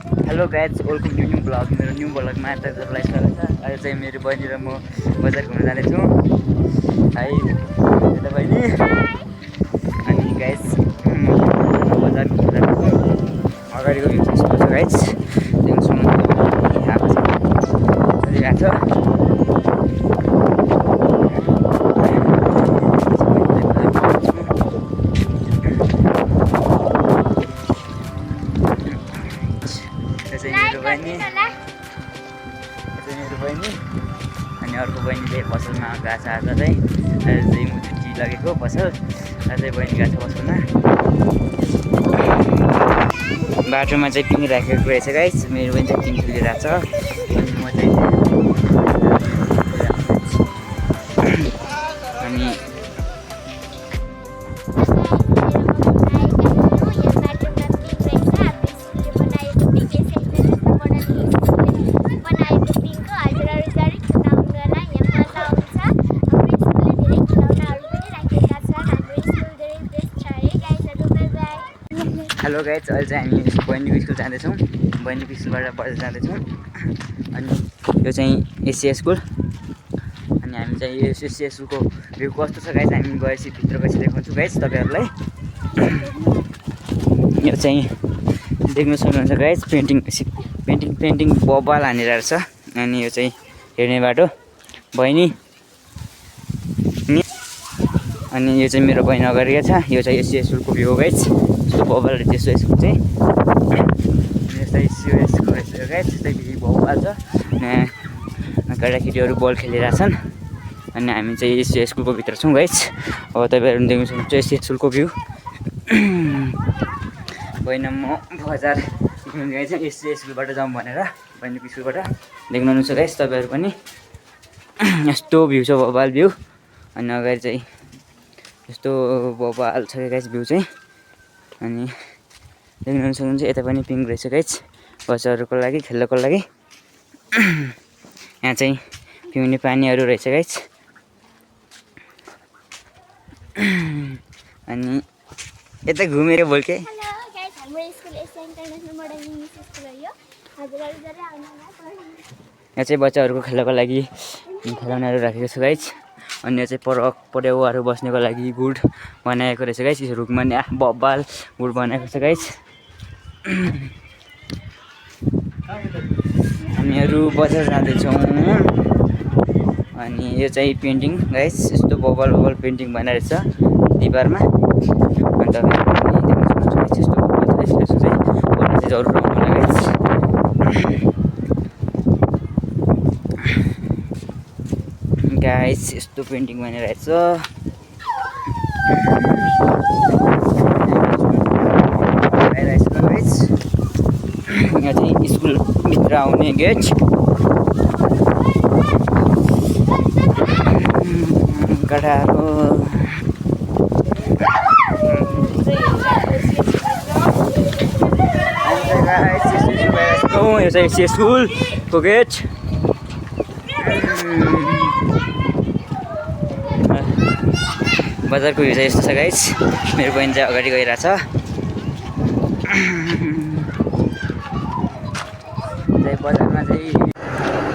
Hello guys, welcome to new blog. मेरो new ब्लगमा तपाईँहरूलाई स्वागत छ। आज चाहिँ मेरो बहिनी र म बजार घुम्न जाँदैछौँ। हाई यता बहिनी। अनि गाइज बजार घुम्न जाँदैछौँ। अगाडिको भ्यू चाहिँ यस्तो छ गाइज, देख्न आएको छ, चलिरहेको छ। मेरो बहिनी अनि अर्को बहिनी चाहिँ पसलमा गएको छ। आज चाहिँ म छुट्टी लगेको पसल। आज चाहिँ बहिनी गएको छ पसलमा। बाटोमा चाहिँ पिङ राखेको रहेछ गाइस। मेरो बहिनी चाहिँ पिङ खेलिरहेको छ अनि म चाहिँ अनि हेलो गाइज, अहिले चाहिँ हामी बहिनीको स्कुल जाँदैछौँ। बहिनीको स्कुलबाट बजार जाँदैछौँ। अनि यो चाहिँ एससी स्कुल। अनि हामी चाहिँ यो एससी स्कुलको भ्यू कस्तो छ गाइज, हामी गएपछि भित्र गएपछि देखाउँछु गाइज तपाईँहरूलाई। यो चाहिँ देख्न सक्नुहुन्छ गाइज, पेन्टिङ बबाल हानेर छ। अनि यो चाहिँ हेर्ने बाटो बहिनी। अनि यो चाहिँ मेरो बहिनी अगाडि छ। यो चाहिँ एससी स्कुलको भ्यू हो गाइज। यस्तो बबाल रहेछ यसो स्कुल चाहिँ। यस्तै स्कुल रहेछ गाइज, यस्तै बबाल छ। केटाकेटीहरू बल खेलिरहेछन्। अनि हामी चाहिँ एससी स्कुलको भित्र छौँ गाइज। अब तपाईँहरू देख्न सक्नुहुन्छ एससी स्कुलको भ्यू। बहिनी म बजार गएँ चाहिँ एससी स्कुलबाट जाउँ भनेर, बहिनीको स्कुलबाट। देख्नुहुन्छ गाइज तपाईँहरू पनि। यस्तो भ्यू छ, बबाल भ्यू। अनि अगाडि चाहिँ यस्तो बबाल छ गाइज भ्यू चाहिँ। अनि देख्न सक्नुहुन्छ यता पनि पिङ रहेछ गाइज, बच्चाहरूको लागि खेल्नको लागि। यहाँ चाहिँ पिउने पानीहरू रहेछ गाइज। अनि यता घुमेर बोल्के। यहाँ चाहिँ बच्चाहरूको खेल्नको लागि खेलौनाहरू राखेको छ गाइज। अनि यो चाहिँ परेवाहरू बस्नेको लागि गुड बनाएको रहेछ गाइज। यो रुखमा नि बबाल गुड बनाएको छ गाइज। हामीहरू बजार जाँदैछौँ। अनि यो चाहिँ पेन्टिङ गाइज, यस्तो बबाल पेन्टिङ बनाएको छ दिवारमा। अन्त यस्तो बबाल छ, यस्तो चाहिँ गर्न चाहिँ जरुर आउनु होला गाइज। गाइस यस्तो पेन्टिङ बनाइरहेछ। यहाँ चाहिँ स्कुलभित्र आउने गेट। गडाहरू यो चाहिँ एससी स्कुलको गेट। बजारको भ्यू चाहिँ यस्तो छ गाइज। मेरो बहिनी चाहिँ अगाडि गइरहेछ। बजारमा चाहिँ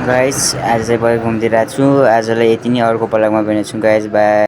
गाइज आज चाहिँ बजार घुमिदिइरहेको छु। आजलाई यति नै, अर्को पलकमा भेट्नेछु गाइज। बाई।